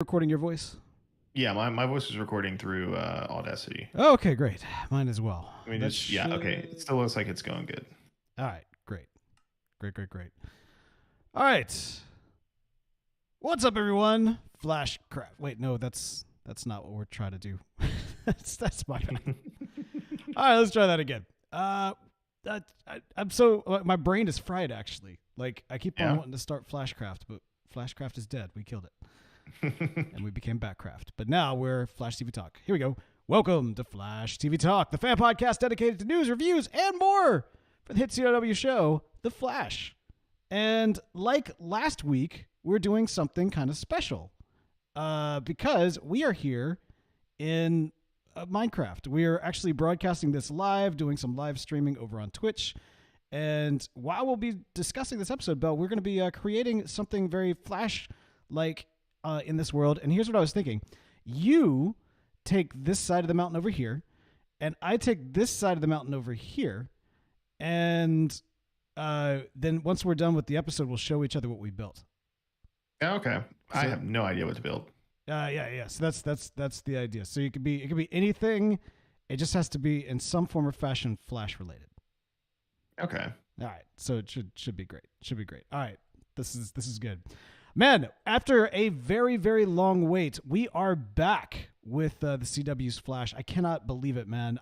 Recording your voice? Yeah, my voice is recording through Audacity. Oh, okay, great. Mine as well. I mean, That it's yeah, should... okay. It still looks like it's going good. All right, great. Great. All right. What's up, everyone? Flashcraft. Wait, no, that's not what we're trying to do. that's my bad. All right, let's try that again. I'm so my brain is fried actually. Like I keep on Yeah. wanting to start Flashcraft, but Flashcraft is dead. We killed it. And we became Backcraft. But now we're Flash TV Talk. Here we go. Welcome to Flash TV Talk, the fan podcast dedicated to news, reviews, and more for the hit CW show, The Flash. And like last week, we're doing something kind of special because we are here in Minecraft. We are actually broadcasting this live, doing some live streaming over on Twitch. And while we'll be discussing this episode, Belle, we're going to be creating something very Flash-like in this world. And here's what I was thinking. You take this side of the mountain over here, and I take this side of the mountain over here. And then once we're done with the episode, we'll show each other what we built. Okay. I have no idea what to build. Yeah. So that's the idea. So it could be anything. It just has to be in some form or fashion Flash related. Okay. All right. So it should be great. All right. This is good. Man, after a very, very long wait, we are back with the CW's Flash. I cannot believe it, man.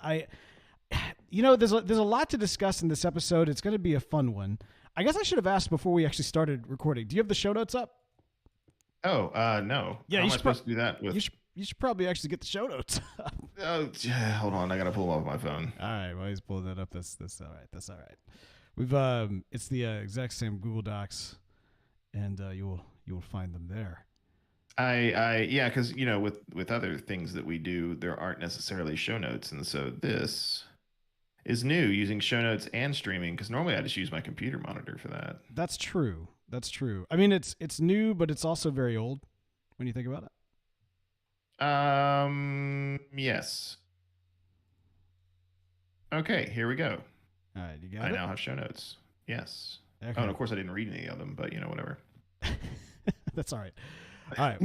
There's a lot to discuss in this episode. It's going to be a fun one. I guess I should have asked before we actually started recording. Do you have the show notes up? Oh, no. Yeah, How am I supposed to do that? With... You should probably actually get the show notes up. Oh, yeah, hold on. I got to pull them off my phone. All right, while he's pulling that up, that's all right. That's all right. We've it's the exact same Google Docs, and you will find them there. Yeah, because with other things that we do, there aren't necessarily show notes, and so this is new using show notes and streaming. Because normally I just use my computer monitor for that. That's true. I mean, it's new, but it's also very old when you think about it. Yes. Okay, here we go. All right, you got I it? now have show notes. Yes. Okay. Oh, and of course I didn't read any of them, but whatever. That's all right. All right.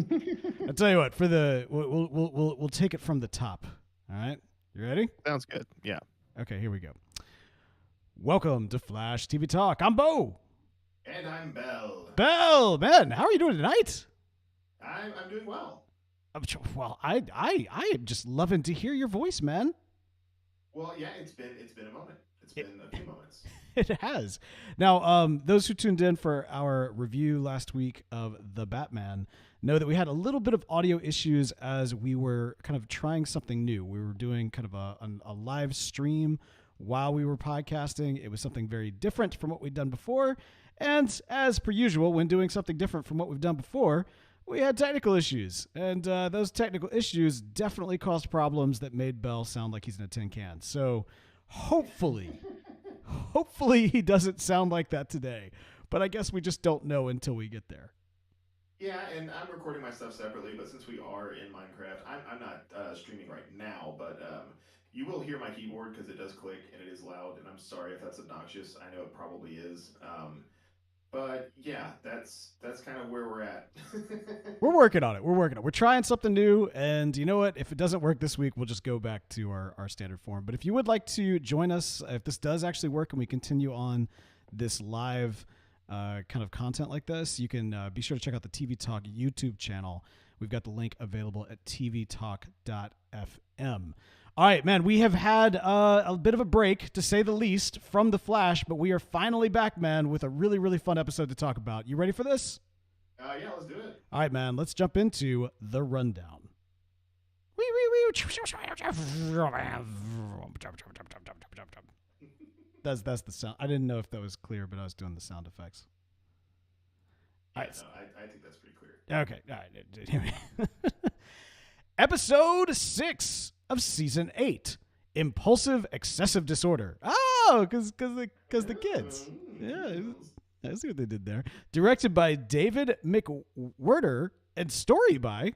I'll tell you what. For the we'll take it from the top. All right. You ready? Sounds good. Yeah. Okay. Here we go. Welcome to Flash TV Talk. I'm Bo. And I'm Belle. Belle, man, how are you doing tonight? I'm doing well. Well, I am just loving to hear your voice, man. Well, yeah, it's been a moment. It's been a few moments. It has. Now, those who tuned in for our review last week of The Batman know that we had a little bit of audio issues as we were kind of trying something new. We were doing kind of a live stream while we were podcasting. It was something very different from what we'd done before. And as per usual, when doing something different from what we've done before, we had technical issues. And those technical issues definitely caused problems that made Bell sound like he's in a tin can. So hopefully he doesn't sound like that today. But I guess we just don't know until we get there. Yeah, and I'm recording my stuff separately, but since we are in Minecraft, I'm not streaming right now, but you will hear my keyboard because it does click and it is loud, and I'm sorry if that's obnoxious. I know it probably is. But yeah, that's kind of where we're at. We're working on it. We're trying something new, and you know what? If it doesn't work this week, we'll just go back to our standard form. But if you would like to join us, if this does actually work and we continue on this live kind of content like this, you can be sure to check out the TV Talk YouTube channel. We've got the link available at tvtalk.fm. All right, man, we have had a bit of a break, to say the least, from The Flash, but we are finally back, man, with a really, really fun episode to talk about. You ready for this? Yeah, let's do it. All right, man, let's jump into the rundown. That's the sound. I didn't know if that was clear, but I was doing the sound effects. Yeah, right. No, I think that's pretty clear. Okay, all right. Episode 6 of Season 8, Impulsive Excessive Disorder. Oh, because the kids. Yeah, I see what they did there. Directed by David McWhirter and story by...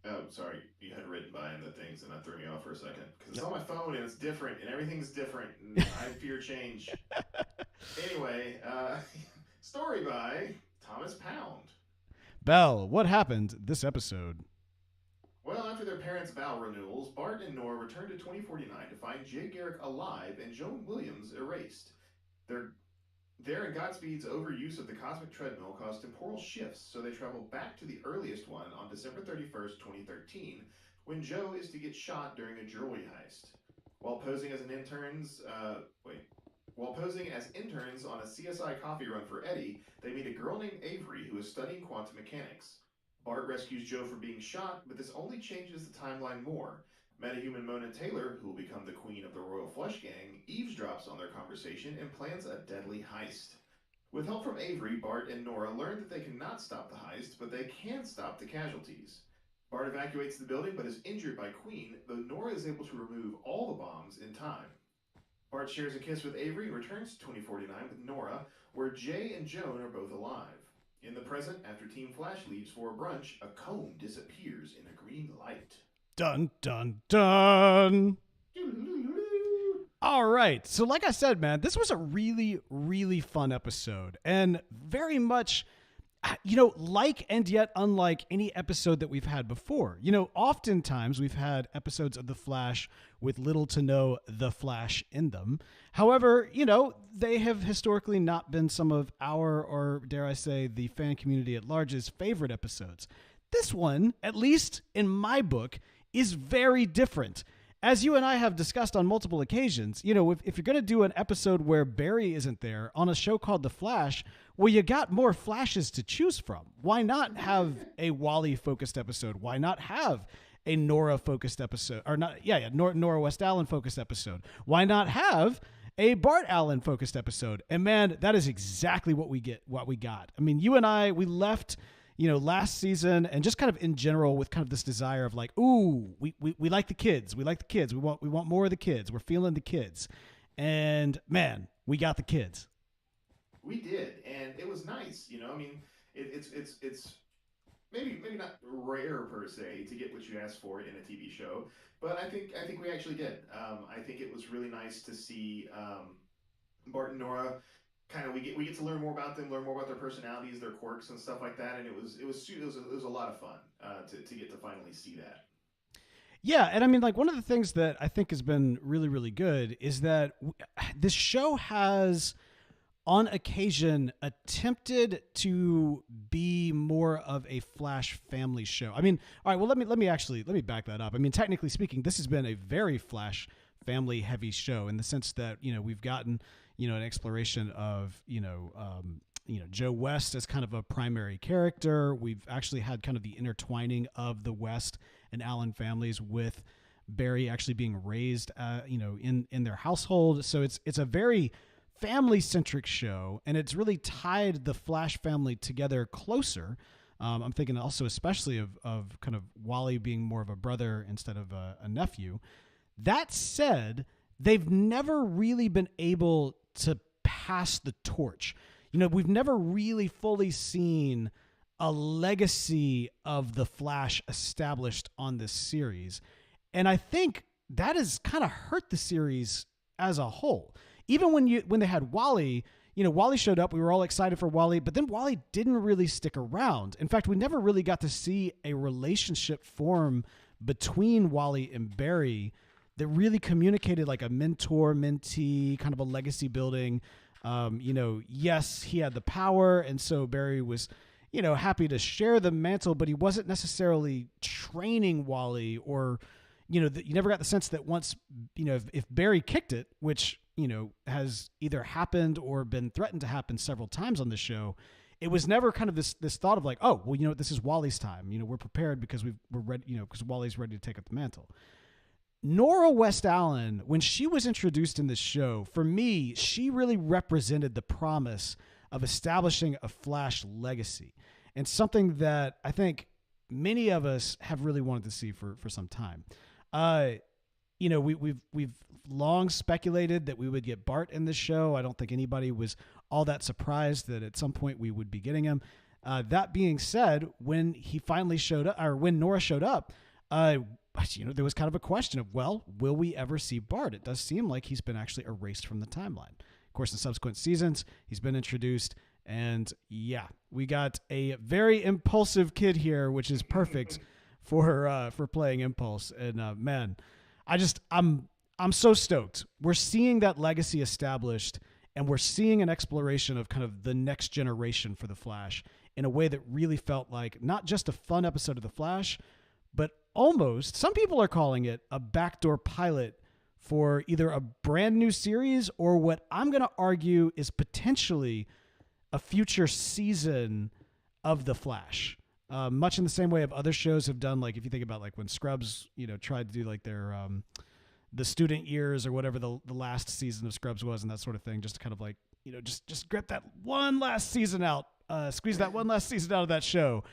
Oh, sorry. You had written by in the things, and that threw me off for a second. Because it's on my phone, and it's different, and everything's different, and I fear change. Anyway, story by Thomas Pound. Bell, what happened this episode? Well, after their parents' vow renewals, Bart and Nora return to 2049 to find Jay Garrick alive and Joan Williams erased. Their There and Godspeed's overuse of the cosmic treadmill caused temporal shifts, so they travel back to the earliest one on December 31st, 2013, when Joe is to get shot during a jewelry heist. While posing as an intern's, While posing as interns on a CSI coffee run for Eddie, they meet a girl named Avery who is studying quantum mechanics. Bart rescues Joe from being shot, but this only changes the timeline more. Metahuman Mona Taylor, who will become the queen of the Royal Flush Gang, eavesdrops on their conversation and plans a deadly heist. With help from Avery, Bart and Nora learn that they cannot stop the heist, but they can stop the casualties. Bart evacuates the building but is injured by Queen, though Nora is able to remove all the bombs in time. Bart shares a kiss with Avery and returns to 2049 with Nora, where Jay and Joan are both alive. In the present, after Team Flash leaves for a brunch, a cone disappears in a green light. Dun, dun, dun. All right. So like I said, man, this was a really, really fun episode and very much, like and yet unlike any episode that we've had before. Oftentimes we've had episodes of The Flash with little to no The Flash in them. However, they have historically not been some of our, or dare I say, the fan community at large's favorite episodes. This one, at least in my book, is very different. As you and I have discussed on multiple occasions, if you're going to do an episode where Barry isn't there on a show called The Flash, well, you got more Flashes to choose from. Why not have a Wally-focused episode? Why not have a Nora-focused episode? Or not? Yeah, Nora West Allen-focused episode. Why not have a Bart Allen-focused episode? And man, that is exactly what we got. I mean, you and I, we left last season and just kind of in general with kind of this desire of like, ooh, we like the kids. We like the kids. We want more of the kids. We're feeling the kids. And man, we got the kids. We did, and it was nice. It's maybe not rare per se to get what you asked for in a TV show, but I think we actually did. I think it was really nice to see Bart and Nora. Kind of, we get to learn more about them, learn more about their personalities, their quirks, and stuff like that. And it was a lot of fun to get to finally see that. Yeah, and I mean, like, one of the things that I think has been really, really good is that this show has, on occasion, attempted to be more of a Flash family show. I mean, all right, well, let me back that up. I mean, technically speaking, this has been a very Flash family heavy show in the sense that we've gotten an exploration of Joe West as kind of a primary character. We've actually had kind of the intertwining of the West and Allen families with Barry actually being raised in their household. So it's a very family centric show, and it's really tied the Flash family together closer. I'm thinking also especially of kind of Wally being more of a brother instead of a nephew. That said, they've never really been able to pass the torch. We've never really fully seen a legacy of the Flash established on this series. And I think that has kind of hurt the series as a whole. Even when they had Wally, Wally showed up, we were all excited for Wally, but then Wally didn't really stick around. In fact, we never really got to see a relationship form between Wally and Barry that really communicated like a mentor-mentee, kind of a legacy building. Yes, he had the power, and so Barry was, happy to share the mantle, but he wasn't necessarily training Wally, or, you never got the sense that once, if Barry kicked it, which, has either happened or been threatened to happen several times on the show, it was never kind of this thought of like, oh, well, this is Wally's time. We're prepared because we're ready, because Wally's ready to take up the mantle. Nora West Allen, when she was introduced in this show, for me, she really represented the promise of establishing a Flash legacy, and something that I think many of us have really wanted to see for some time. We've long speculated that we would get Bart in this show. I don't think anybody was all that surprised that at some point we would be getting him. That being said, when he finally showed up, or when Nora showed up, there was kind of a question of, well, will we ever see Bart? It does seem like he's been actually erased from the timeline. Of course, in subsequent seasons, he's been introduced And yeah, we got a very impulsive kid here, which is perfect for playing Impulse. And man, I'm so stoked. We're seeing that legacy established, and we're seeing an exploration of kind of the next generation for the Flash in a way that really felt like not just a fun episode of the Flash, but almost, some people are calling it a backdoor pilot for either a brand new series or what I'm going to argue is potentially a future season of the Flash. Much in the same way of other shows have done, like if you think about like when Scrubs, tried to do like their the student years or whatever the last season of Scrubs was and that sort of thing, just to kind of like just grip that one last season out, squeeze that one last season out of that show.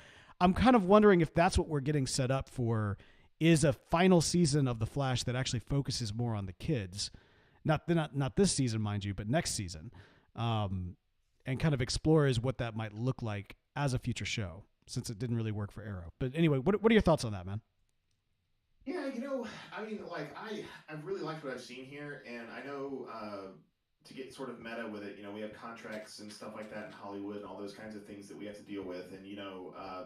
I'm kind of wondering if that's what we're getting set up for, is a final season of the Flash that actually focuses more on the kids, not this season, mind you, but next season, and kind of explores what that might look like as a future show, since it didn't really work for Arrow. But anyway, what are your thoughts on that, man? Yeah, I mean, like I've really liked what I've seen here, and I know to get sort of meta with it, we have contracts and stuff like that in Hollywood and all those kinds of things that we have to deal with. And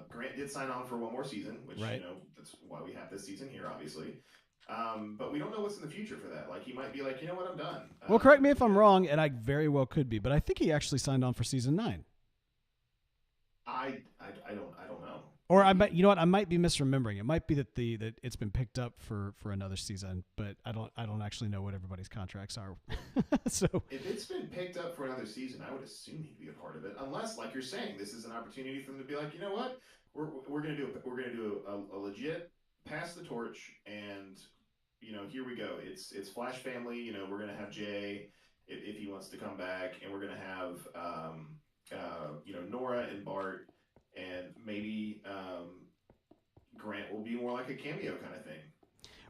Grant did sign on for one more season, which right. That's why we have this season here, obviously. But we don't know what's in the future for that. Like he might be like, you know what, I'm done. Well, correct me if I'm wrong, and I very well could be, but I think he actually signed on for season 9. I don't know. Or I might, I might be misremembering. It might be that that it's been picked up for another season, but I don't actually know what everybody's contracts are. So if it's been picked up for another season, I would assume he'd be a part of it, unless, like you're saying, this is an opportunity for them to be like, you know what, we're gonna do a legit pass the torch, and here we go. It's Flash family. We're gonna have Jay if he wants to come back, and we're gonna have Nora and Bart, and maybe Grant will be more like a cameo kind of thing.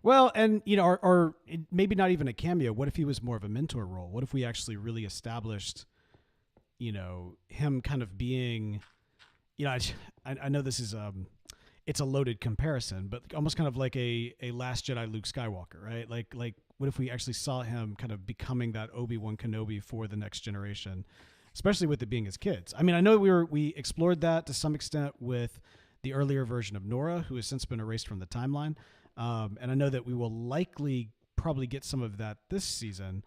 Well, and or maybe not even a cameo. What if he was more of a mentor role? What if we actually really established, him kind of being, I know this is it's a loaded comparison, but almost kind of like a Last Jedi Luke Skywalker, right? Like what if we actually saw him kind of becoming that Obi-Wan Kenobi for the next generation? Especially with it being his kids. I mean, I know we explored that to some extent with the earlier version of Nora, who has since been erased from the timeline. And I know that we will likely probably get some of that this season.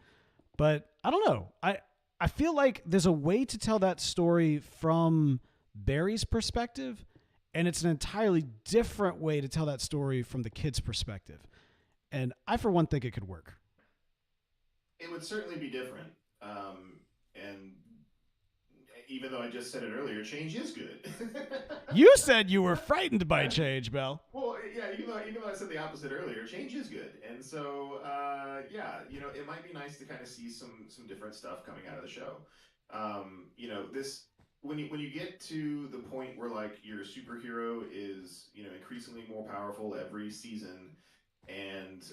But I don't know. I feel like there's a way to tell that story from Barry's perspective, and it's an entirely different way to tell that story from the kid's perspective. And I, for one, think it could work. It would certainly be different. And even though I just said it earlier, change is good. You said you were frightened by change, Bell. Well, yeah, even though I said the opposite earlier, change is good. And so, it might be nice to kind of see some different stuff coming out of the show. This when you get to the point where like your superhero is increasingly more powerful every season, and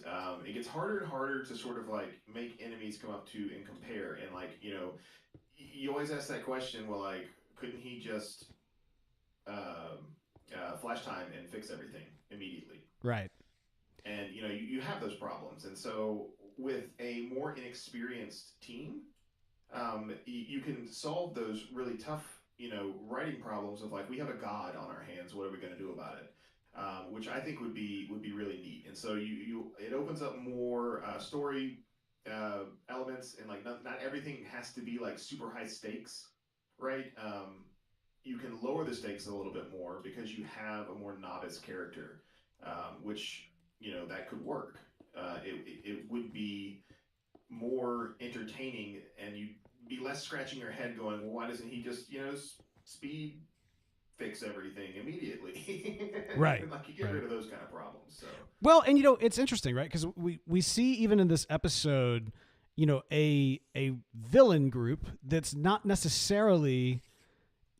it gets harder and harder to sort of like make enemies come up to and compare, and like you always ask that question, well, like, couldn't he just flash time and fix everything immediately? Right. And you have those problems, and so with a more inexperienced team, you can solve those really tough writing problems of like, we have a god on our hands, what are we going to do about it? Which I think would be really neat. And so it opens up more story elements, and like not everything has to be like super high stakes, right? You can lower the stakes a little bit more because you have a more novice character, which that could work. It would be more entertaining, and you'd be less scratching your head going, well, why doesn't he just speed fix everything immediately? Right. Like you get rid of those kind of problems. So well, and it's interesting, right? Because we see even in this episode, a villain group that's not necessarily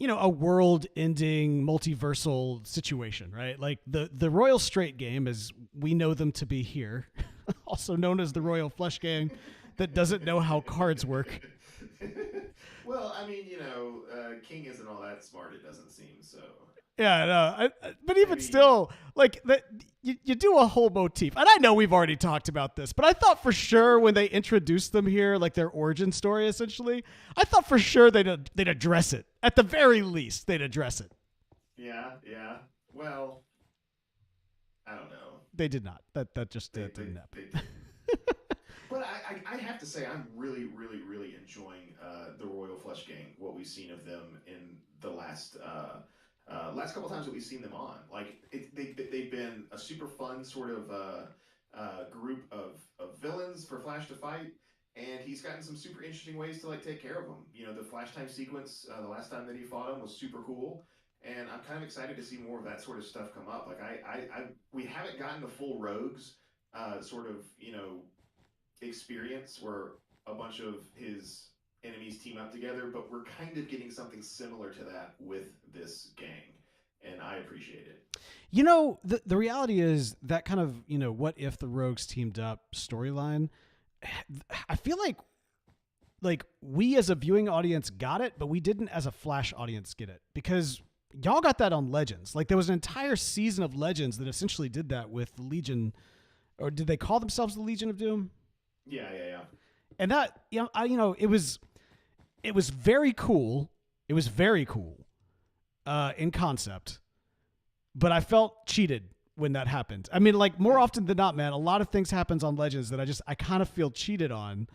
a world-ending multiversal situation, right? Like the Royal Straight Game, as we know them to be here, also known as the Royal Flush Gang, that doesn't know how cards work. Well, I mean, King isn't all that smart, it doesn't seem, so. Yeah, no, but even still, like that, you do a whole motif, and I know we've already talked about this, but I thought for sure when they introduced them here, like their origin story, essentially, I thought for sure they'd address it. At the very least, they'd address it. Yeah. Well, I don't know. They did not. That just didn't happen. But I have to say, I'm really, really, really enjoying the Royal Flush Gang. What we've seen of them in the last couple times that we've seen them on. Like they've been a super fun sort of group of villains for Flash to fight, and he's gotten some super interesting ways to like take care of them. You know, the Flash time sequence the last time that he fought him was super cool. And I'm kind of excited to see more of that sort of stuff come up. Like we haven't gotten the full Rogues sort of, experience where a bunch of his enemies team up together, but we're kind of getting something similar to that with this gang, and I appreciate it. The reality is that kind of, what if the Rogues teamed up storyline, I feel like we as a viewing audience got it, but we didn't as a Flash audience get it, because y'all got that on Legends. Like there was an entire season of Legends that essentially did that with the Legion, or did they call themselves the Legion of Doom? Yeah. And that, it was very cool. It was very cool in concept, but I felt cheated when that happened. I mean, like more often than not, man, a lot of things happens on Legends that I kind of feel cheated on.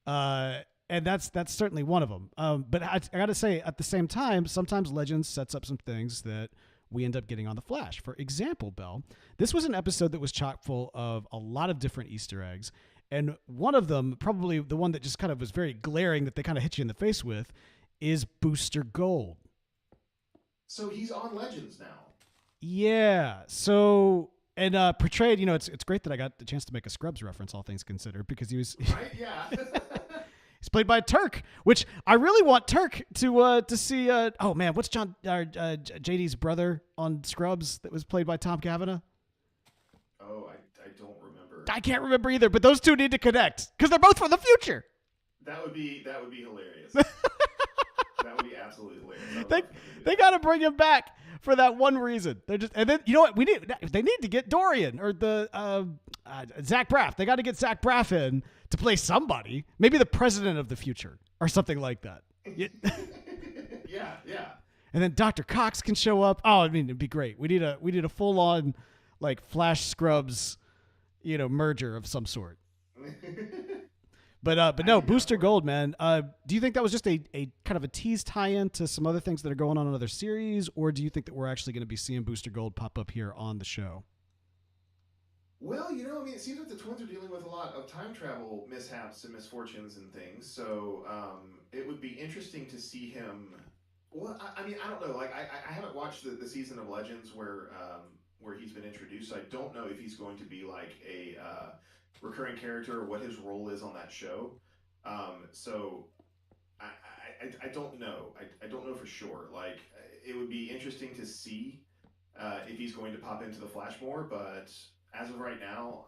And that's certainly one of them. But I got to say, at the same time, sometimes Legends sets up some things that we end up getting on the Flash. For example, Bell, this was an episode that was chock full of a lot of different Easter eggs. And one of them, probably the one that just kind of was very glaring that they kind of hit you in the face with, is Booster Gold. So he's on Legends now. Yeah. So, and portrayed, it's great that I got the chance to make a Scrubs reference, all things considered, because he was... Right, yeah. He's played by Turk, which I really want Turk to see. Oh man, what's JD's brother on Scrubs that was played by Tom Cavanaugh? Oh, I don't remember. I can't remember either, but those two need to connect because they're both from the future. That would be hilarious. That would be absolutely hilarious. They got to bring him back for that one reason. They're just, and then you know what they need to get Dorian or the Zach Braff. They got to get Zach Braff in to play somebody, maybe the president of the future or something like that. Yeah. And then Dr. Cox can show up. Oh, I mean, it'd be great. We need a full on like Flash Scrubs, merger of some sort. But no, Booster Gold, man. Do you think that was just a kind of a tease tie-in to some other things that are going on in other series, or do you think that we're actually going to be seeing Booster Gold pop up here on the show? Well, it seems like the twins are dealing with a lot of time travel mishaps and misfortunes and things. So it would be interesting to see him. Well, I mean, I don't know. Like, I haven't watched the season of Legends where he's been introduced. So I don't know if he's going to be like a recurring character or what his role is on that show. So I don't know. I don't know for sure. Like, it would be interesting to see if he's going to pop into the Flash more, but as of right now,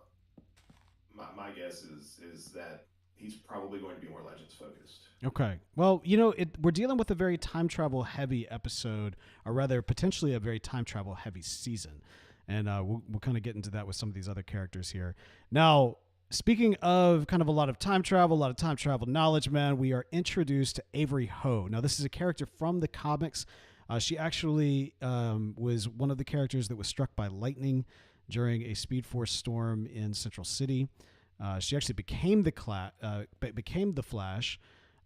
my guess is that he's probably going to be more Legends focused. Okay. Well, we're dealing with a very time travel heavy episode, or rather potentially a very time travel heavy season. And we'll kind of get into that with some of these other characters here. Now, speaking of kind of a lot of time travel knowledge, man, we are introduced to Avery Ho. Now, this is a character from the comics. She actually was one of the characters that was struck by lightning during a Speed Force storm in Central City. She actually became the Flash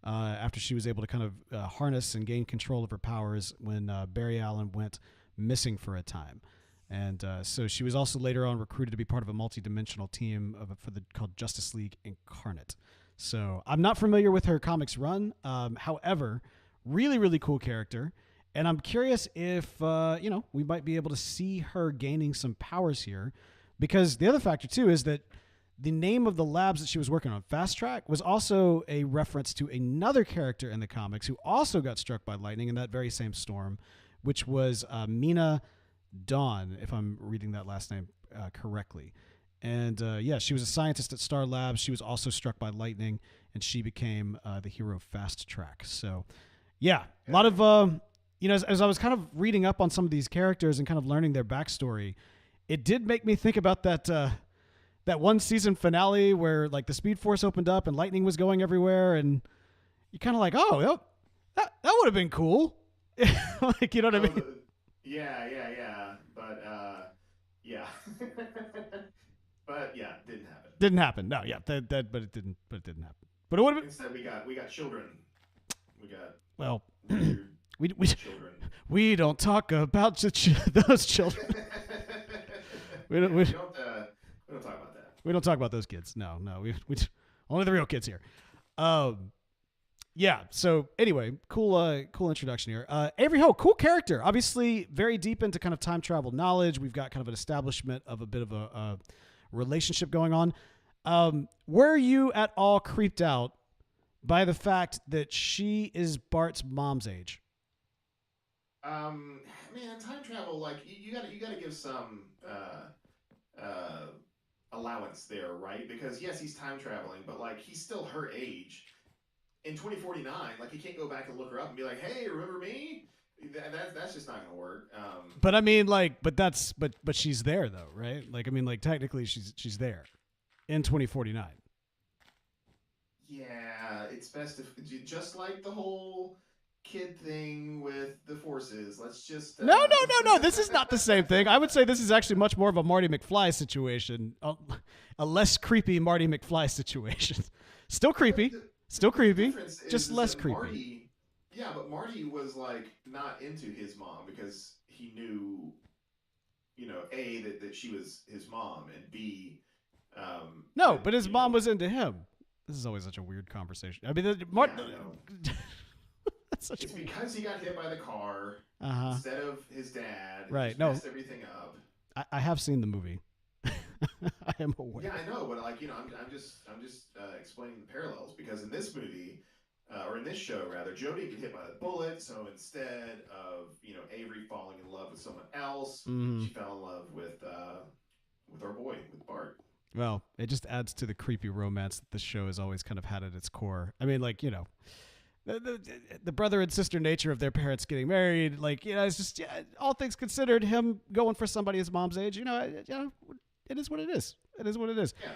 after she was able to kind of harness and gain control of her powers when Barry Allen went missing for a time. And so she was also later on recruited to be part of a multi-dimensional team called Justice League Incarnate. So I'm not familiar with her comics run. However, really, really cool character. And I'm curious if, we might be able to see her gaining some powers here. Because the other factor, too, is that the name of the labs that she was working on, Fast Track, was also a reference to another character in the comics who also got struck by lightning in that very same storm, which was Mina Dawn, if I'm reading that last name correctly. And, she was a scientist at Star Labs. She was also struck by lightning, and she became the hero Fast Track. So, yeah, a lot of... as I was kind of reading up on some of these characters and kind of learning their backstory, it did make me think about that one season finale where like the Speed Force opened up and lightning was going everywhere, and you kind of like, oh, that would have been cool. Like, you know what I mean? Yeah. But yeah. But yeah, didn't happen. Didn't happen. No, yeah, but it didn't happen. But it would have been. Instead, we got children. We got we children. We don't talk about those children. we don't talk about that. We don't talk about those kids. No, we only the real kids here. Yeah. So anyway, cool introduction here. Avery Ho, cool character. Obviously, very deep into kind of time travel knowledge. We've got kind of an establishment of a bit of a relationship going on. Were you at all creeped out by the fact that she is Bart's mom's age? Man, time travel, like you gotta give some allowance there, right? Because yes, he's time traveling, but like he's still her age. In 2049, like he can't go back and look her up and be like, "Hey, remember me?" That's just not gonna work. But I mean, like, but she's there though, right? Like, I mean, like technically she's there in 2049. Yeah, it's best if just like the whole kid thing with the forces. Let's just No. This is not the same thing. I would say this is actually much more of a Marty McFly situation, a less creepy Marty McFly situation. Still creepy. Still creepy, just less creepy. But Marty was like not into his mom because he knew, A, that she was his mom, and B, no, but his mom was into him. This is always such a weird conversation. I mean, it's because he got hit by the car instead of his dad. Right. Messed everything up. I have seen the movie. I am aware. Yeah, I know, but like I'm just explaining the parallels because in this movie, or in this show rather, Joe didn't get hit by the bullet, so instead of Avery falling in love with someone else, she fell in love with our boy, with Bart. Well, it just adds to the creepy romance that this show has always kind of had at its core. I mean, like the brother and sister nature of their parents getting married, like it's just all things considered, him going for somebody his mom's age, it is what it is. It is what it is. Yeah.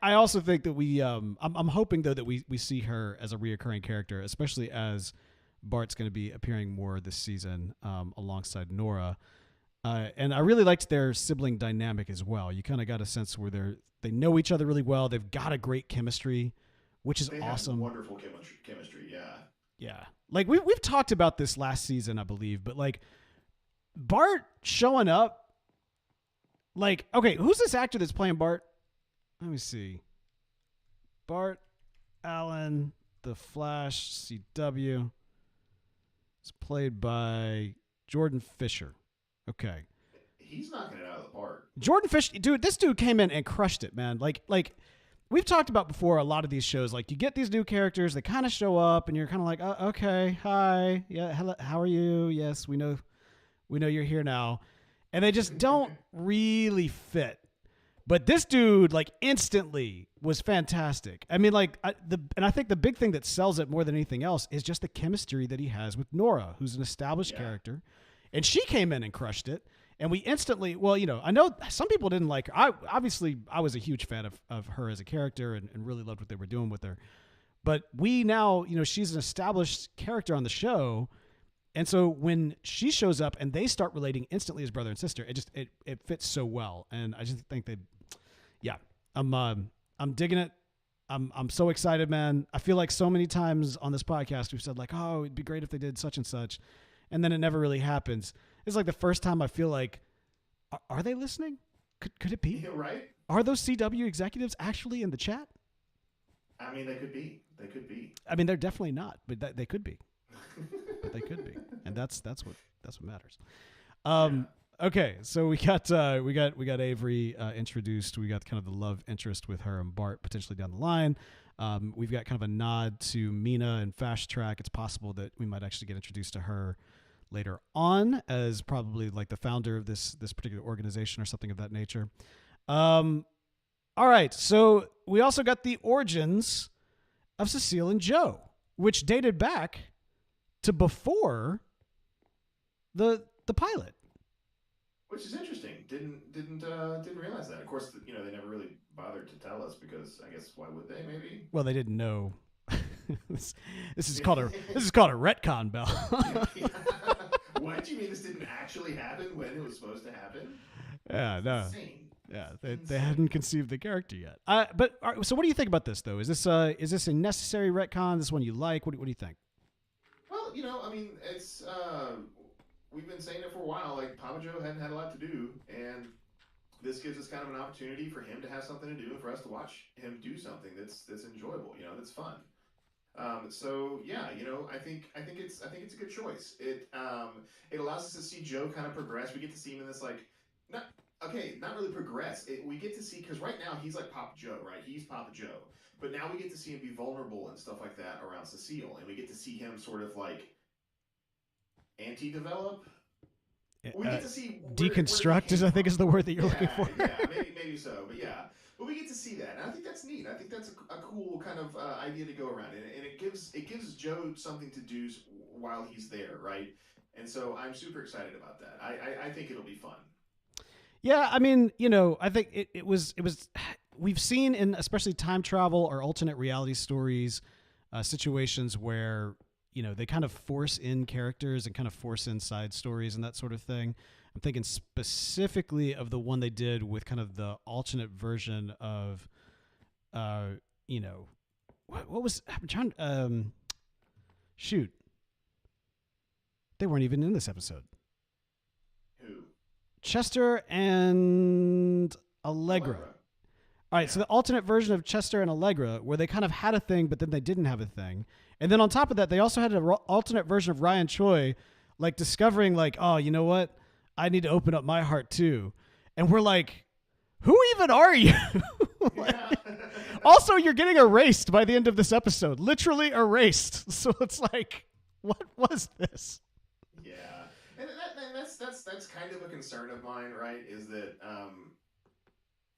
I also think that I'm hoping though that we see her as a reoccurring character, especially as Bart's going to be appearing more this season alongside Nora. And I really liked their sibling dynamic as well. You kind of got a sense where they know each other really well. They've got a great chemistry, which is awesome. Have wonderful chemistry. Yeah. Yeah. Like we've talked about this last season, I believe, but like Bart showing up. Like, okay, who's this actor that's playing Bart? Let me see. Bart Allen, The Flash, CW. It's played by Jordan Fisher. Okay. He's knocking it out of the park. Jordan Fisher, dude, this dude came in and crushed it, man. Like we've talked about before, a lot of these shows, like you get these new characters, they kind of show up and you're kind of like, oh, okay, hi, yeah, hello, how are you? Yes, we know you're here now. And they just don't really fit. But this dude, like, instantly was fantastic. I mean, like, and I think the big thing that sells it more than anything else is just the chemistry that he has with Nora, who's an established character. And she came in and crushed it. And we instantly, well, I know some people didn't like her. I was a huge fan of her as a character and really loved what they were doing with her. But we now, she's an established character on the show. And so when she shows up and they start relating instantly as brother and sister, it fits so well. And I just think I'm digging it. I'm so excited, man. I feel like so many times on this podcast we've said like, oh, it'd be great if they did such and such, and then it never really happens. It's like the first time I feel like, are they listening? Could it be? Yeah, right? Are those CW executives actually in the chat? I mean, they could be. They could be. I mean, they're definitely not, but they could be. They could be, and that's what matters. Okay, so we got Avery introduced. We got kind of the love interest with her and Bart potentially down the line. We've got kind of a nod to Mina and Fast Track. It's possible that we might actually get introduced to her later on as probably like the founder of this particular organization or something of that nature. All right, so we also got the origins of Cecile and Joe, which dated back to before the pilot. Which is interesting. Didn't realize that. Of course, they never really bothered to tell us because I guess why would they? Maybe. Well, they didn't know. this is called a retcon, Bell. What do you mean this didn't actually happen when it was supposed to happen? Yeah, That's no. insane. Yeah, they hadn't conceived the character yet. But so what do you think about this though? Is this a necessary retcon? This one you like? What do you think? Well, I mean, it's we've been saying it for a while. Like Papa Joe hadn't had a lot to do, and this gives us kind of an opportunity for him to have something to do and for us to watch him do something that's enjoyable. That's fun. So yeah, I think it's a good choice. It allows us to see Joe kind of progress. We get to see him in this not really progress. We get to see because right now he's like Papa Joe, right? He's Papa Joe, but now we get to see him be vulnerable and stuff like that around Cecile, and we get to see him sort of like anti-develop. We get to see deconstruct I think is the word that you're looking for. Yeah, maybe so, but yeah. But we get to see that, and I think that's neat. I think that's a cool kind of idea to go around, and it gives Joe something to do while he's there, right? And so I'm super excited about that. I think it'll be fun. Yeah, I mean, I think it was. We've seen in especially time travel or alternate reality stories, situations where they kind of force in characters and kind of force in side stories and that sort of thing. I'm thinking specifically of the one they did with kind of the alternate version of, what was, I'm trying, shoot. They weren't even in this episode. Who? Chester and Allegra. All right, so the alternate version of Chester and Allegra, where they kind of had a thing, but then they didn't have a thing. And then on top of that, they also had an alternate version of Ryan Choi, like discovering like, oh, you know what? I need to open up my heart too. And we're like, who even are you? Also, you're getting erased by the end of this episode, literally erased. So it's like, what was this? Yeah. And that's kind of a concern of mine, right? Is that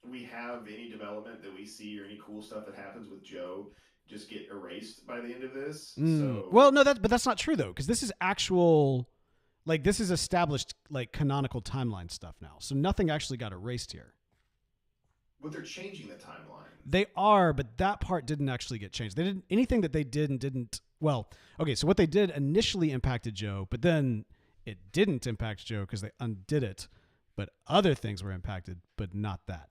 we have any development that we see or any cool stuff that happens with Joe just get erased by the end of this. So well, no, but that's not true though, because this is actual, like this is established like canonical timeline stuff now. So nothing actually got erased here. But they're changing the timeline. They are, but that part didn't actually get changed. They didn't anything that they did and didn't. Well, okay, so what they did initially impacted Joe, but then it didn't impact Joe because they undid it. But other things were impacted, but not that.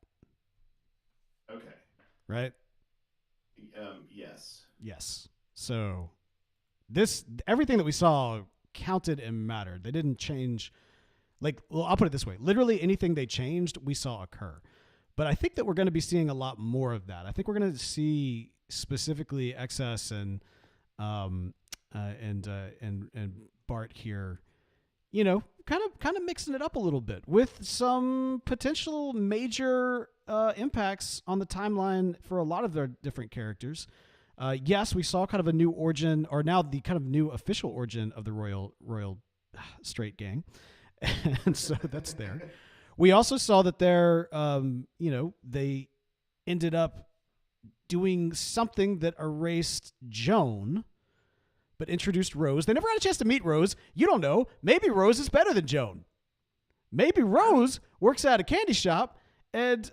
Okay. Right? Yes. Yes. So everything that we saw counted and mattered. They didn't change. I'll put it this way. Literally anything they changed, we saw occur. But I think that we're going to be seeing a lot more of that. I think we're going to see specifically XS and Bart here, kind of mixing it up a little bit with some potential major impacts on the timeline for a lot of their different characters. Yes, we saw kind of a new origin, or now the kind of new official origin of the Royal Straight Gang, and so that's there. We also saw that they ended up doing something that erased Joan, but introduced Rose. They never had a chance to meet Rose. You don't know. Maybe Rose is better than Joan. Maybe Rose works at a candy shop and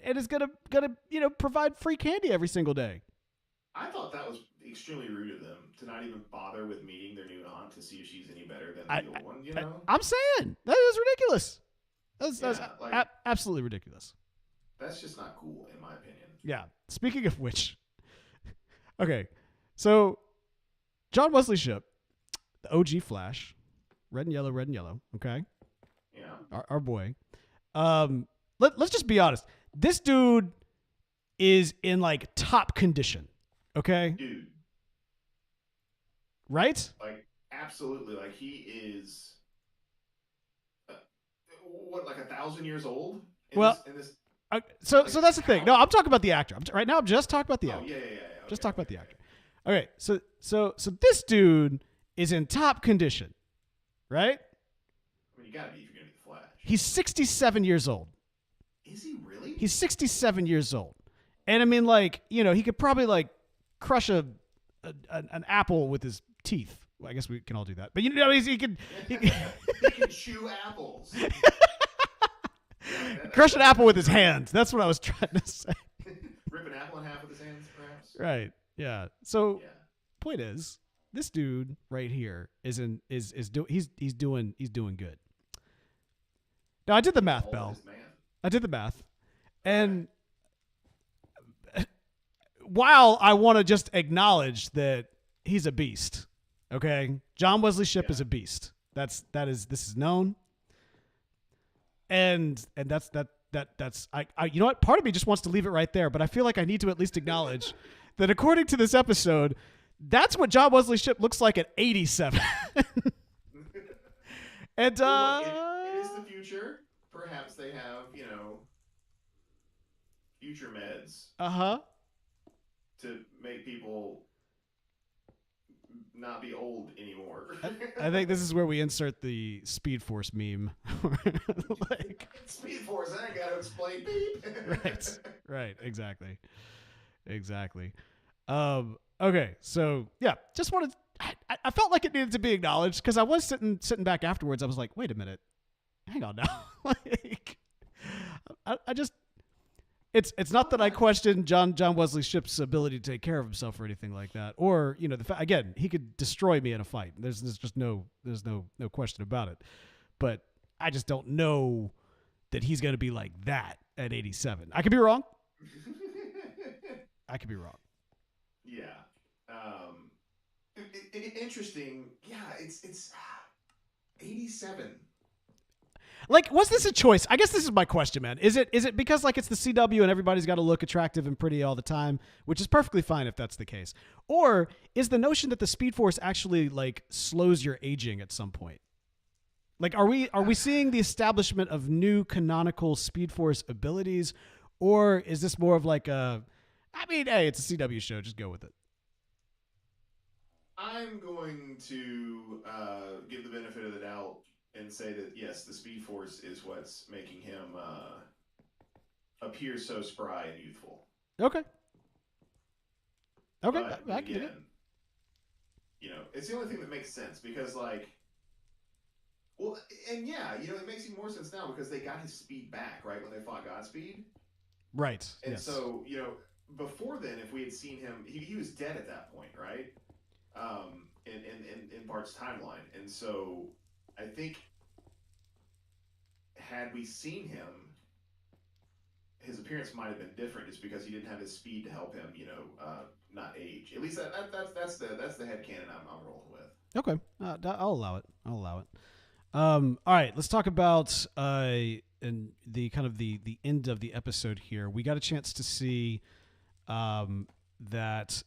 is gonna provide free candy every single day. I thought that was extremely rude of them to not even bother with meeting their new aunt to see if she's any better than the old one. I'm saying that is ridiculous. That's absolutely ridiculous. That's just not cool, in my opinion. Yeah. Speaking of which, okay, so John Wesley Shipp, the OG Flash, red and yellow, okay? Yeah. Our boy. Let's just be honest. This dude is in like top condition, okay? Dude. Right? Like, absolutely. Like, he is, like 1,000 years old? So that's the thing. No, I'm talking about the actor. Right now, I'm just talking about the actor. Yeah. Just talk about the actor. Okay, so this dude is in top condition, right? I mean, you gotta be if you're gonna be the Flash. He's 67 years old. Is he really? He's 67 years old, and I mean, he could probably like crush an apple with his teeth. Well, I guess we can all do that. But you know, he can He can chew apples. crush an apple with his hands. That's what I was trying to say. Rip an apple in half with his hands, perhaps. Right. Yeah. So, point is, this dude right here he's doing good. Now I did the math, Bell. I did the math, and while I want to just acknowledge that he's a beast, okay, John Wesley Shipp is a beast. This is known, and that's I you know what? Part of me just wants to leave it right there, but I feel like I need to at least acknowledge that according to this episode, that's what John Wesley Shipp looks like at 87. And well, look, it is the future. Perhaps they have, future meds. To make people not be old anymore. I think this is where we insert the Speed Force meme. Like, Speed Force, I ain't got to explain beep. Right, exactly. Okay, so yeah, just wanted. I felt like it needed to be acknowledged because I was sitting back afterwards. I was like, wait a minute, hang on now. Like, I just. It's not that I question John Wesley Shipp's ability to take care of himself or anything like that, or again, he could destroy me in a fight. There's just no question about it. But I just don't know that he's going to be like that at 87. I could be wrong. Yeah. Interesting. Yeah, it's 87. Like, was this a choice? I guess this is my question, man. Is it because like it's the CW and everybody's got to look attractive and pretty all the time, which is perfectly fine if that's the case, or is the notion that the Speed Force actually like slows your aging at some point? Like, are we seeing the establishment of new canonical Speed Force abilities, or is this more of like hey, it's a CW show, just go with it? I'm going to give the benefit of the doubt and say that, yes, the Speed Force is what's making him appear so spry and youthful. Okay. But I can again, it's the only thing that makes sense because, like, well, and yeah, it makes even more sense now because they got his speed back, right, when they fought Godspeed. Right. And yes. so, before then, if we had seen him, he was dead at that point, right? In Bart's timeline. And so I think had we seen him, his appearance might have been different just because he didn't have his speed to help him, not age. At least that's the headcanon I'm rolling with. Okay. I'll allow it. All right, let's talk about in the kind of the end of the episode here. We got a chance to see that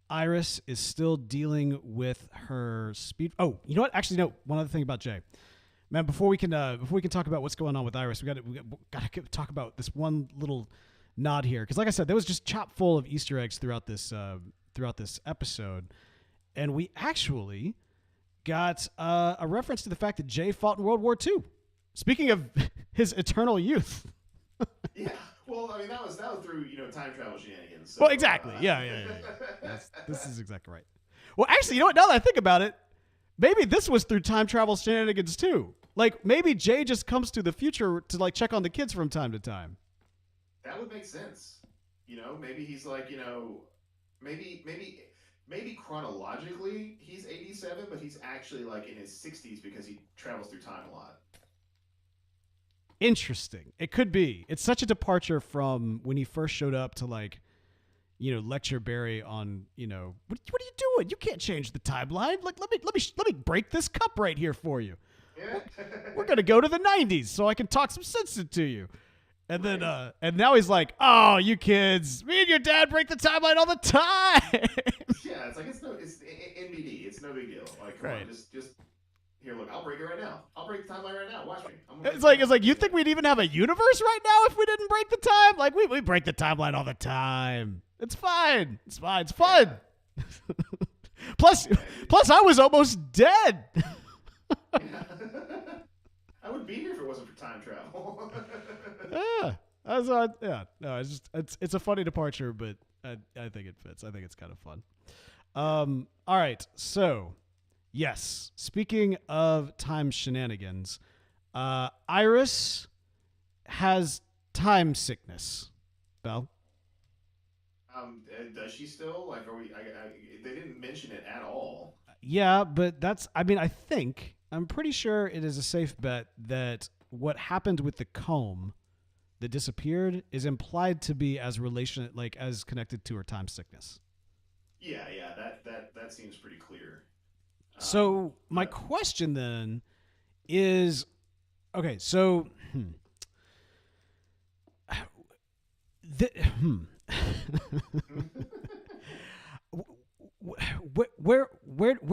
Iris is still dealing with her speed. Oh, you know what? Actually, no. One other thing about Jay, man. Before we can talk about what's going on with Iris, we got to talk about this one little nod here, because like I said, there was just chock full of Easter eggs throughout this episode, and we actually got a reference to the fact that Jay fought in World War II. Speaking of his eternal youth. Yeah. Well, I mean, that was through, time travel shenanigans. So, well, exactly. Yeah. This is exactly right. Well, actually, you know what? Now that I think about it, maybe this was through time travel shenanigans too. Like, maybe Jay just comes to the future to, like, check on the kids from time to time. That would make sense. Maybe he's like, maybe chronologically he's 87, but he's actually, like, in his 60s because he travels through time a lot. Interesting. It could be. It's such a departure from when he first showed up to, like, lecture Barry on, what are you doing? You can't change the timeline. Like, let me break this cup right here for you. Yeah. We're gonna go to the 90s so I can talk some sense into you. And then and now he's like, oh, you kids, me and your dad break the timeline all the time. Yeah, it's like it's NBD. It's no big deal. Like, come on, just. Here, look, I'll break it right now. I'll break the timeline right now. Watch me. It's like you think we'd even have a universe right now if we didn't break the time? Like, we break the timeline all the time. It's fine. It's fun. Yeah. Plus, I was almost dead. Yeah. I would be here if it wasn't for time travel. No, it's a funny departure, but I think it fits. I think it's kind of fun. All right, so Yes. Speaking of time shenanigans, Iris has time sickness. Belle? Does she still like? Are we? They didn't mention it at all. Yeah, but I'm pretty sure it is a safe bet that what happened with the comb that disappeared is implied to be as connected to her time sickness. Yeah. That seems pretty clear. So my But question then is, okay, so the, where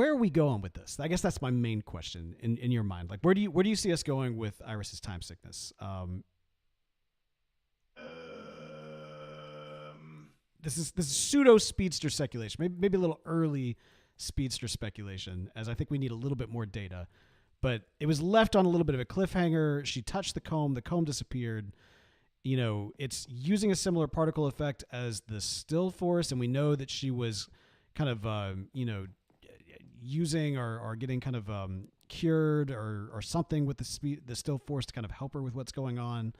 are we going with this? I guess that's my main question in your mind. Like, where do you see us going with Iris's time sickness? This is pseudo speedster speculation, maybe a little early speedster speculation, as I think we need a little bit more data. But it was left on a little bit of a cliffhanger. She touched the comb disappeared. You know, it's using a similar particle effect as the still force, and we know that she was kind of using or getting kind of cured or something with the still force to kind of help her with what's going on.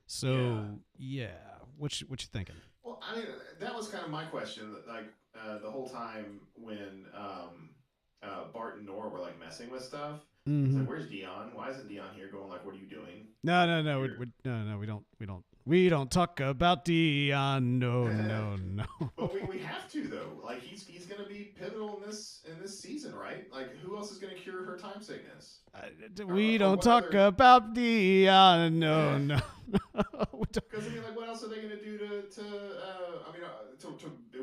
So yeah, what you thinking? well, I mean, that was kind of my question. Like the whole time when Bart and Nora were like messing with stuff. It's Mm-hmm. like, where's Dion? Why isn't Dion here? Going like, what are you doing? No, You're we don't talk about Dion. No. But we have to though. Like he's gonna be pivotal in this season, right? Like who else is gonna cure her time sickness? We Or don't what talk other? about Dion. No. Because I mean, like, what else are they gonna do to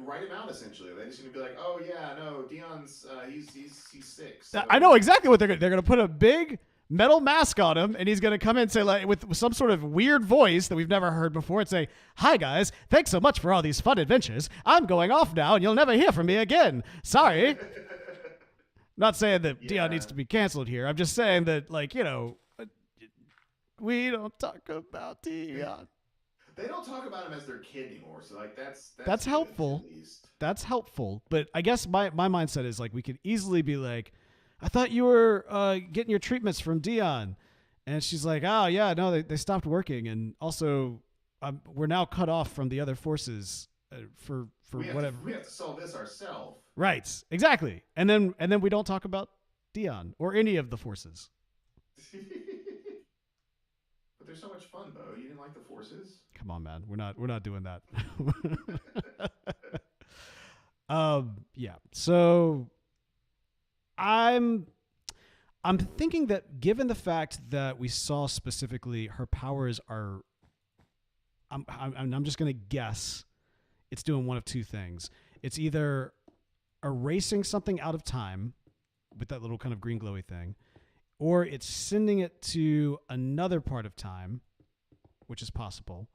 write him out? Essentially, they're just gonna be like, oh yeah, no, Dion's he's sick. I know So exactly what they're going to put a big metal mask on him, and he's going to come in and say, like, with some sort of weird voice that we've never heard before, and say, "Hi guys, thanks so much for all these fun adventures. I'm going off now, and you'll never hear from me again. Sorry." Not saying that Dion yeah, needs to be canceled here. I'm just saying that, like, we don't talk about Dion. they don't talk about him as their kid anymore. So like that's That's good at helpful. least. That's helpful. But I guess my mindset is like we could easily be like, I thought you were getting your treatments from Dion. And she's like, oh, yeah, no, they stopped working. And also, we're now cut off from the other forces for whatever. We have to solve this ourselves. Right. Exactly. And then we don't talk about Dion or any of the forces. But they're so much fun, Bo. You didn't like the forces? Come on, man. We're not doing that. Yeah. So I'm thinking that given the fact that we saw specifically her powers are, I'm just gonna guess it's doing one of two things. It's either erasing something out of time with that little kind of green glowy thing, or it's sending it to another part of time, which is possible.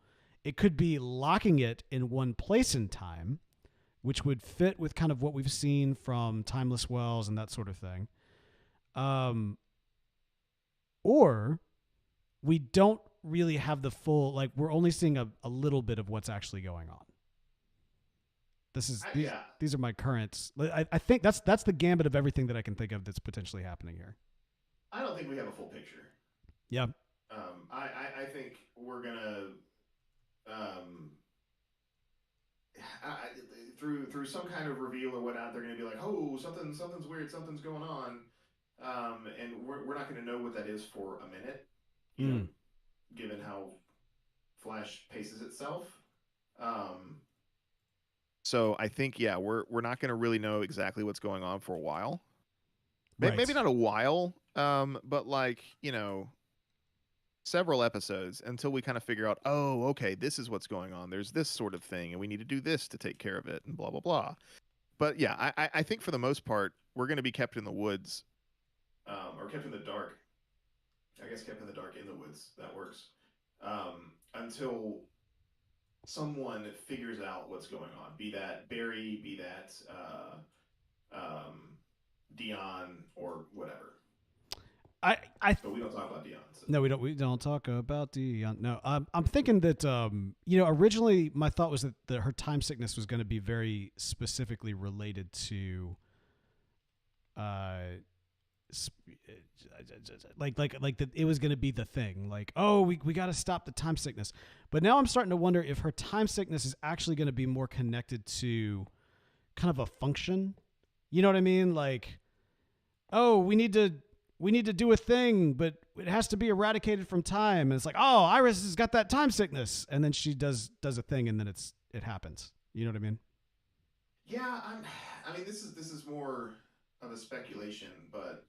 It could be locking it in one place in time, which would fit with kind of what we've seen from Timeless Wells and that sort of thing. Or we don't really have the full, like, we're only seeing a little bit of what's actually going on. These are my currents. I think that's the gambit of everything that I can think of that's potentially happening here. I don't think we have a full picture. Yeah. I think we're gonna through some kind of reveal or whatnot, they're gonna be like, oh, something's weird, something's going on, and we're not gonna know what that is for a minute, given how Flash paces itself. So I think we're not gonna really know exactly what's going on for a while. Right. Maybe not a while, but like several episodes until we kind of figure out, oh, okay, this is what's going on. There's this sort of thing, and we need to do this to take care of it, and blah blah blah. But yeah, I think for the most part, we're going to be kept in the woods, or kept in the dark. I guess kept in the dark in the woods. That works until someone figures out what's going on. Be that Barry, be that Dion, or whatever. But we don't talk about Dion. So. No, we don't talk about Dion. No, I'm thinking that originally my thought was that her time sickness was going to be very specifically related to like that it was going to be the thing. Like, oh, we got to stop the time sickness. But now I'm starting to wonder if her time sickness is actually going to be more connected to kind of a function. You know what I mean? Like, oh, we need to do a thing, but it has to be eradicated from time. And it's like, oh, Iris has got that time sickness, and then she does a thing, and then it happens. You know what I mean? Yeah, I mean, this is more of a speculation, but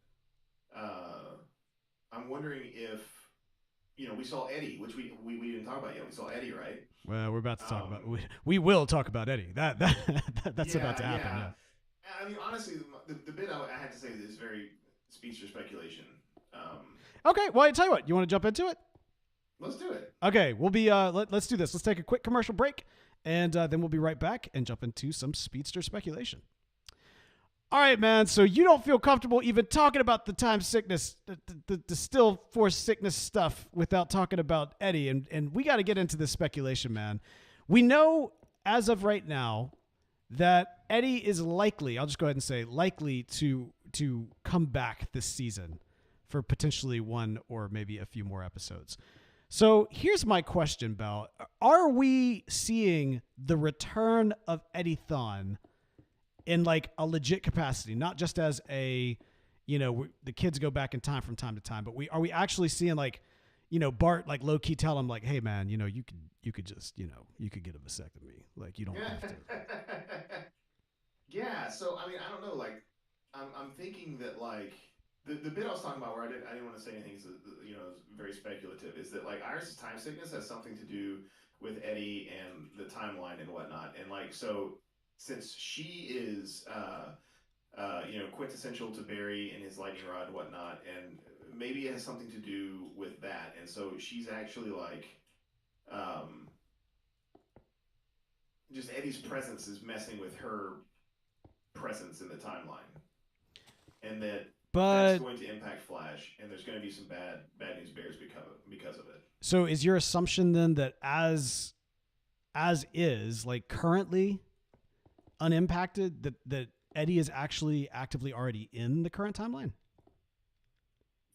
uh, I'm wondering if we saw Eddie, which we didn't talk about yet. We saw Eddie, right? Well, we're about to talk about. We will talk about Eddie. That's Yeah, about to happen. yeah. Yeah. I mean, honestly, the bit I had to say is very speedster speculation. Okay. Well, I tell you what. You want to jump into it? Let's do it. Okay. We'll be. Let's do this. Let's take a quick commercial break, and then we'll be right back and jump into some speedster speculation. All right, man. So you don't feel comfortable even talking about the time sickness, the still force sickness stuff without talking about Eddie. And we got to get into this speculation, man. We know as of right now that Eddie is likely, I'll just go ahead and say likely to come back this season for potentially one or maybe a few more episodes. So here's my question, Belle. Are we seeing the return of Eddie Thawne in like a legit capacity, not just as a, the kids go back in time from time to time, but are we actually seeing like, Bart like low key tell him like, hey man, you could just, you could get a vasectomy. Like you don't have to. Yeah. So I mean, I don't know. Like, I'm thinking that like the bit I was talking about where I didn't want to say anything is is very speculative. Is that like Iris's time sickness has something to do with Eddie and the timeline and whatnot, and like so since she is quintessential to Barry and his lightning rod and whatnot, and maybe it has something to do with that, and so she's actually like just Eddie's presence is messing with her presence in the timeline, and that's going to impact Flash, and there's going to be some bad news bears because of it. So is your assumption then that as is like currently unimpacted, that Eddie is actually actively already in the current timeline?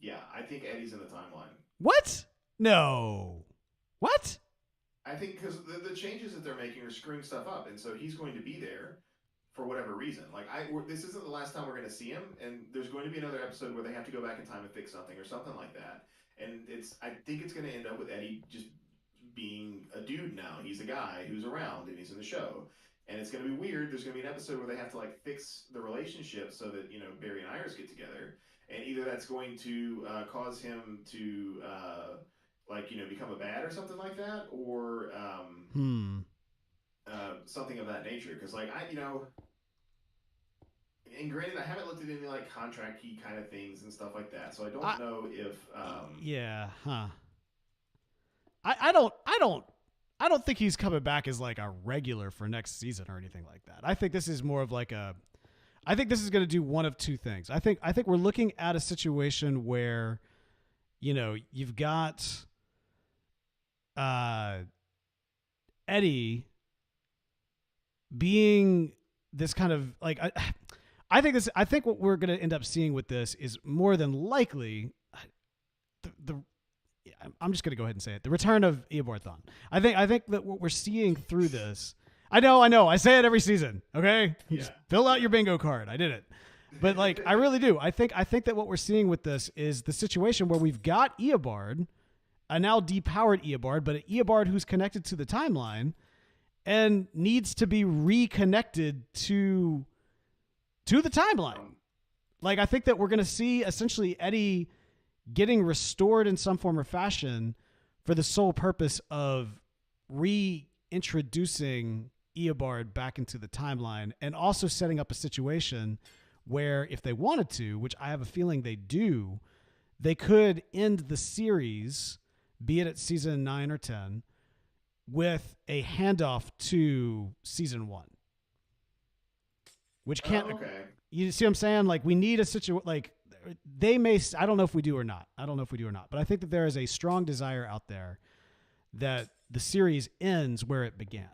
Yeah, I think Eddie's in the timeline. What? No. What? I think because the changes that they're making are screwing stuff up, and so he's going to be there for whatever reason. Like this isn't the last time we're going to see him, and there's going to be another episode where they have to go back in time and fix something or something like that. And I think it's going to end up with Eddie just being a dude now. He's a guy who's around and he's in the show. And it's going to be weird. There's going to be an episode where they have to like fix the relationship so that Barry and Iris get together, and either that's going to cause him to become a bad or something like that, or something of that nature. Because like and granted, I haven't looked at any like contract key kind of things and stuff like that, so I don't know if yeah, huh? I don't think he's coming back as like a regular for next season or anything like that. I think this is more of like I think this is going to do one of two things. I think we're looking at a situation where, you've got Eddie being this kind of like I think what we're going to end up seeing with this is more than likely I'm just going to go ahead and say it. The return of Eobard Thawne. I think that what we're seeing through this, I know. I say it every season. Okay. You just fill out your bingo card. I did it. But like, I really do. I think that what we're seeing with this is the situation where we've got Eobard, a now depowered Eobard, but an Eobard who's connected to the timeline and needs to be reconnected to the timeline. Like, I think that we're going to see essentially Eddie getting restored in some form or fashion for the sole purpose of reintroducing Eobard back into the timeline, and also setting up a situation where if they wanted to, which I have a feeling they do, they could end the series, be it at season 9 or 10, with a handoff to season 1. Which can't, you see what I'm saying? Like, we need a situation, like, they may, I don't know if we do or not. But I think that there is a strong desire out there that the series ends where it began.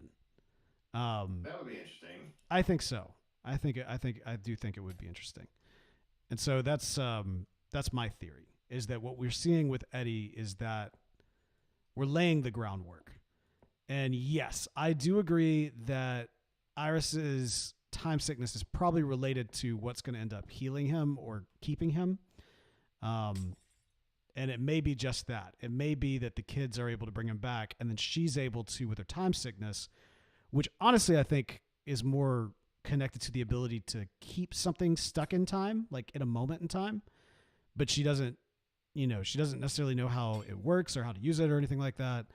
That would be interesting. I think so. I do think it would be interesting. And so that's my theory, is that what we're seeing with Eddie is that we're laying the groundwork. And yes, I do agree that Iris's time sickness is probably related to what's going to end up healing him or keeping him. And it may be just that. It may be that the kids are able to bring him back, and then she's able to, with her time sickness, which honestly I think is more connected to the ability to keep something stuck in time, like in a moment in time. But she doesn't necessarily know how it works or how to use it or anything like that.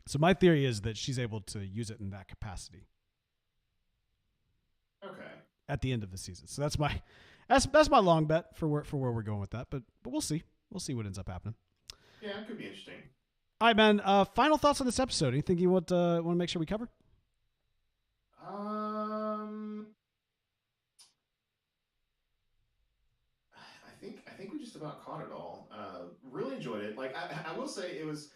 So my theory is that she's able to use it in that capacity. Okay. At the end of the season. So that's my long bet for where we're going with that. But we'll see. We'll see what ends up happening. Yeah, it could be interesting. All right, man. Final thoughts on this episode. Anything you want to make sure we cover? I think we just about caught it all. Really enjoyed it. Like I will say, it was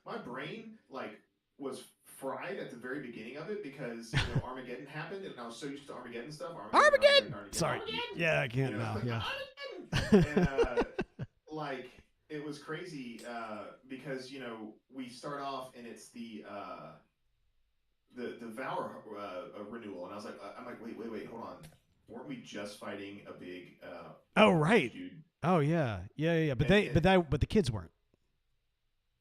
my brain like was fried at the very beginning of it because Armageddon happened, and I was so used to Armageddon stuff. Armageddon! Sorry. Armageddon! Yeah, I can't now. Yeah. And like it was crazy because we start off and it's the Vow renewal, and I was like, wait, hold on. Weren't we just fighting a big? Oh right. Dude? Oh yeah. But but the kids weren't.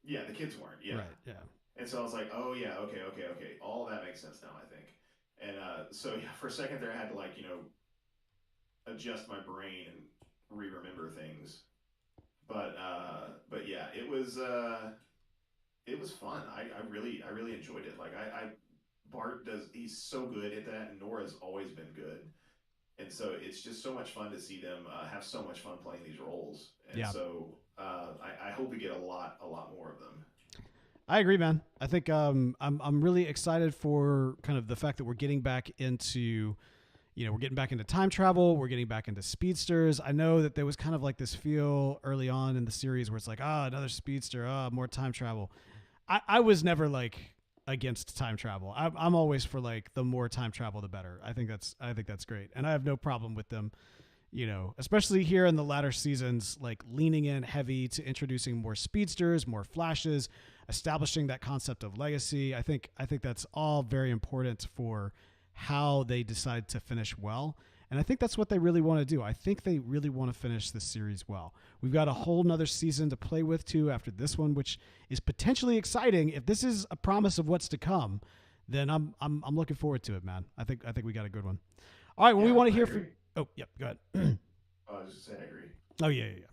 Yeah, the kids weren't. Yeah. Right. Yeah. And so I was like, oh yeah, okay. All that makes sense now, I think. And so yeah, for a second there, I had to adjust my brain and re-remember things. But yeah, it was fun. I really enjoyed it. Like Bart he's so good at that, and Nora's always been good. And so it's just so much fun to see them have so much fun playing these roles. And so I hope we get a lot more of them. I agree, man. I think I'm really excited for kind of the fact that we're getting back into, we're getting back into time travel. We're getting back into speedsters. I know that there was kind of like this feel early on in the series where it's like, another speedster, more time travel. I was never like against time travel. I'm always for like the more time travel, the better. I think that's great. And I have no problem with them, especially here in the latter seasons, like leaning in heavy to introducing more speedsters, more flashes, establishing that concept of legacy. I think that's all very important for how they decide to finish well. And I think that's what they really want to do. I think they really want to finish the series well. We've got a whole nother season to play with too after this one, which is potentially exciting. If this is a promise of what's to come, then I'm looking forward to it, man. I think we got a good one. All right, well, we want to hear from. Oh, yep, go ahead. I was just saying, I agree. Oh yeah.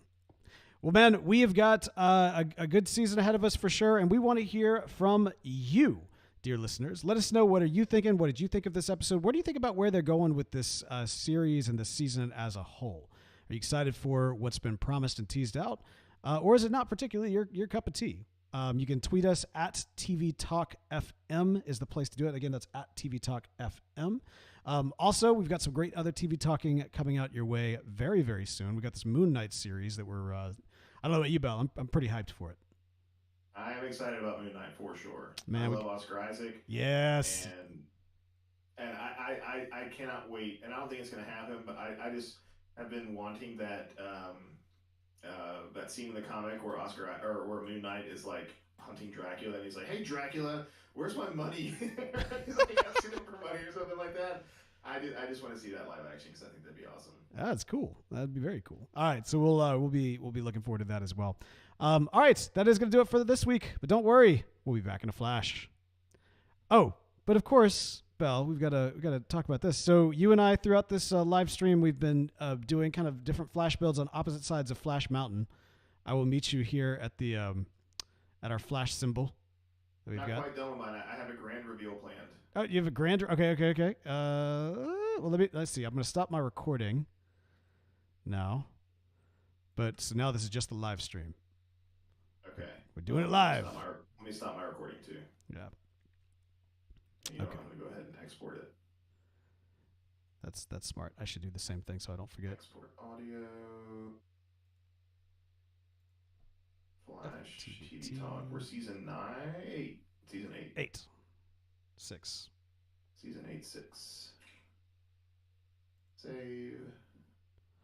Well, man, we have got a good season ahead of us for sure, and we want to hear from you, dear listeners. Let us know, what are you thinking? What did you think of this episode? What do you think about where they're going with this series and this season as a whole? Are you excited for what's been promised and teased out? Or is it not particularly your cup of tea? You can tweet us at TV Talk FM is the place to do it. Again, that's at TV Talk FM. Also, we've got some great other TV talking coming out your way very, very soon. We've got this Moon Knight series that we're, I don't know about you, Bell. I'm pretty hyped for it. I am excited about Moon Knight for sure. Man, I love Oscar Isaac. Yes. And I cannot wait. And I don't think it's going to happen, but I just have been wanting that that scene in the comic where where Moon Knight is like hunting Dracula, and he's like, "Hey Dracula, where's my money?" He's like asking him for money or something like that. I just want to see that live action because I think that'd be awesome. That's cool. That'd be very cool. All right, so we'll be looking forward to that as well. All right, that is going to do it for this week. But don't worry, we'll be back in a flash. Oh, but of course, Belle, we've got to talk about this. So you and I, throughout this live stream, we've been doing kind of different flash builds on opposite sides of Flash Mountain. I will meet you here at the at our flash symbol that we've Not got. quite done with mine. I have a grand reveal planned. Oh, you have a grand. Okay. Well, let's see. I'm going to stop my recording now. But so now this is just the live stream. Okay. We're doing it live. Let me stop my recording too. Yeah. Okay. I'm going to go ahead and export it. That's smart. I should do the same thing so I don't forget. Export audio. Flash TV Talk. We're season 8. Season 8. 6. Season 8, 6. Save.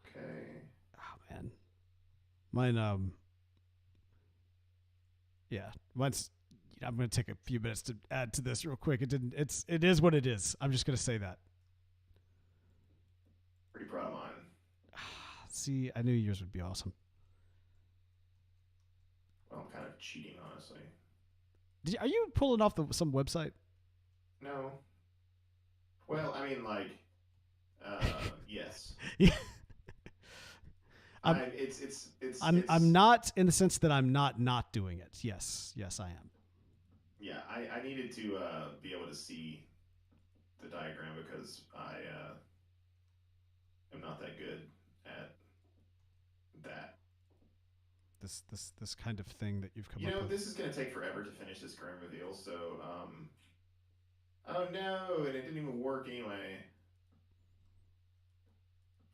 Okay. Oh man, mine. Yeah, mine's. I'm going to take a few minutes to add to this real quick. It didn't. It is what it is. I'm just going to say that. Pretty proud of mine. See, I knew yours would be awesome. Well, I'm kind of cheating, honestly. Are you pulling off some website? No. Well, I mean, like, yes. Yeah. It's. I'm not in the sense that I'm not doing it. Yes, I am. Yeah, I needed to be able to see the diagram because I am not that good at that. This kind of thing that you've come You up know, with. this is going to take forever to finish this grand reveal, so, oh no, and it didn't even work anyway.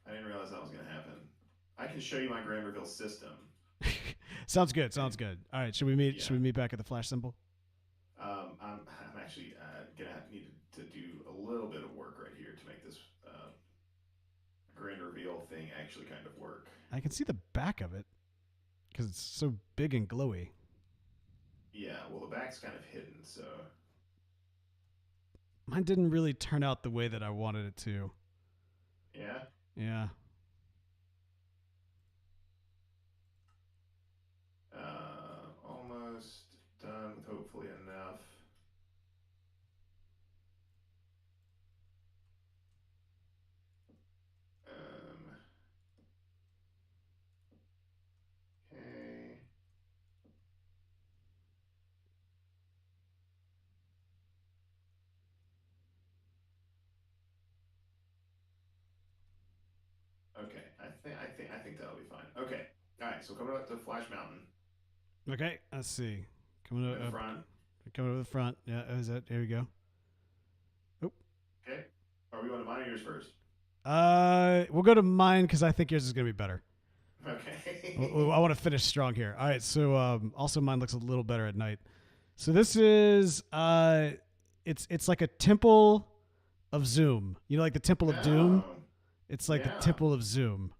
I didn't realize that was going to happen. I can show you my grand reveal system. Sounds good. Sounds good. All right, should we meet? Yeah. Should we meet back at the flash symbol? I'm actually gonna need to do a little bit of work right here to make this grand reveal thing actually kind of work. I can see the back of it because it's so big and glowy. Yeah, well, the back's kind of hidden, so Mine didn't really turn out the way that I wanted it to. yeah. Yeah. Almost done with hopefully enough. Okay. Okay, I think that'll be fine. Okay, all right. So coming up to Flash Mountain. Okay. Let's see. Coming In the front. Coming over the front. Yeah. Is that? Here we go. Oh. Okay. Are we going to mine or yours first? We'll go to mine because I think yours is gonna be better. Okay. I want to finish strong here. All right. So also mine looks a little better at night. So this is it's like a temple of Zoom. You know, like the Temple of Doom. It's like the Temple of Zoom.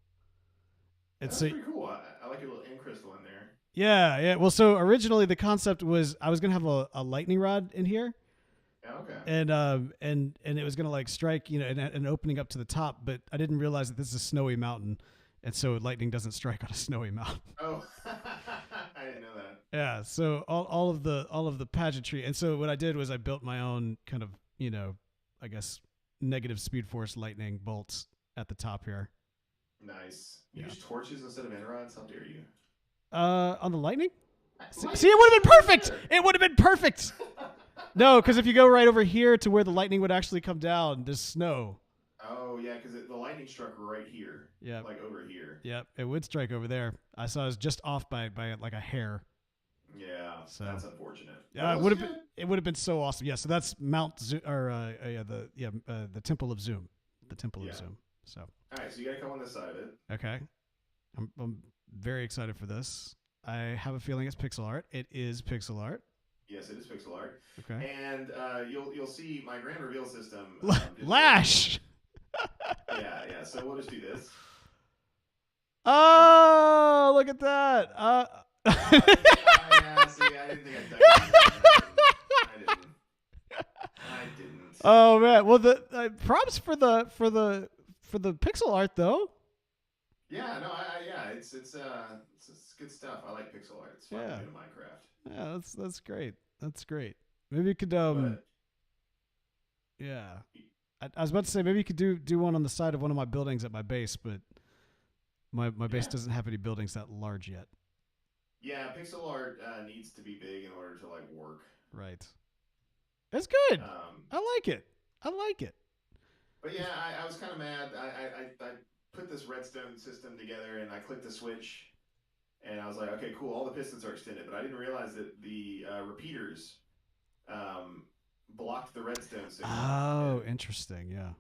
That's pretty cool. I like your little end crystal in there. Yeah, yeah. Well, so originally the concept was I was gonna have a lightning rod in here. Yeah, okay. And it was gonna like strike, you know, and opening up to the top, but I didn't realize that this is a snowy mountain, and so lightning doesn't strike on a snowy mountain. Oh, I didn't know that. Yeah. So all of the pageantry, and so what I did was I built my own kind of, you know, I guess negative speed force lightning bolts at the top here. Nice. You use torches instead of end rods? How dare you? On the lightning? See, it would have been perfect. It would have been perfect. No, because if you go right over here to where the lightning would actually come down, there's snow. Oh yeah, because the lightning struck right here. Yeah. Like over here. Yep, it would strike over there. I saw it was just off by like a hair. Yeah, so that's unfortunate. It would have been so awesome. Yeah, so that's Mount Zoom, or the Temple of Zoom, the Temple of Zoom. So. All right, so you got to come on this side of it. Okay, I'm very excited for this. I have a feeling it's pixel art. It is pixel art. Yes, it is pixel art. Okay. And you'll see my grand reveal system. Lash. Yeah. So we'll just do this. Oh, look at that. Yeah, see, I didn't think I'd done it. I didn't. Oh man. Well, the props for the pixel art though. Yeah, no, it's good stuff. I like pixel art. It's fun to do in Minecraft. Yeah, that's great. That's great. Maybe you could yeah. I was about to say maybe you could do one on the side of one of my buildings at my base, but my base doesn't have any buildings that large yet. Yeah, pixel art needs to be big in order to like work. Right. It's good. I like it. But yeah, I was kind of mad. I put this redstone system together and I clicked the switch and I was like, okay, cool. All the pistons are extended, but I didn't realize that the repeaters blocked the redstone signal. Oh, interesting. Yeah.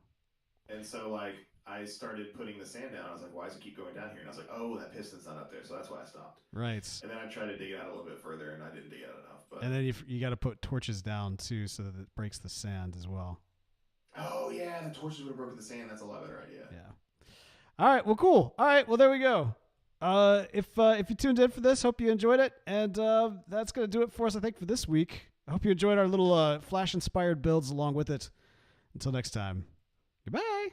And so like I started putting the sand down. I was like, why does it keep going down here? And I was like, oh, that piston's not up there, so that's why I stopped. Right. And then I tried to dig it out a little bit further, and I didn't dig it out enough. But and then you got to put torches down too, so that it breaks the sand as well. Oh yeah, the torches would have broken the sand. That's a lot better idea. Yeah. All right. Well, cool. All right. Well, there we go. If you tuned in for this, hope you enjoyed it, and that's gonna do it for us, I think, for this week. I hope you enjoyed our little Flash-inspired builds along with it. Until next time, goodbye.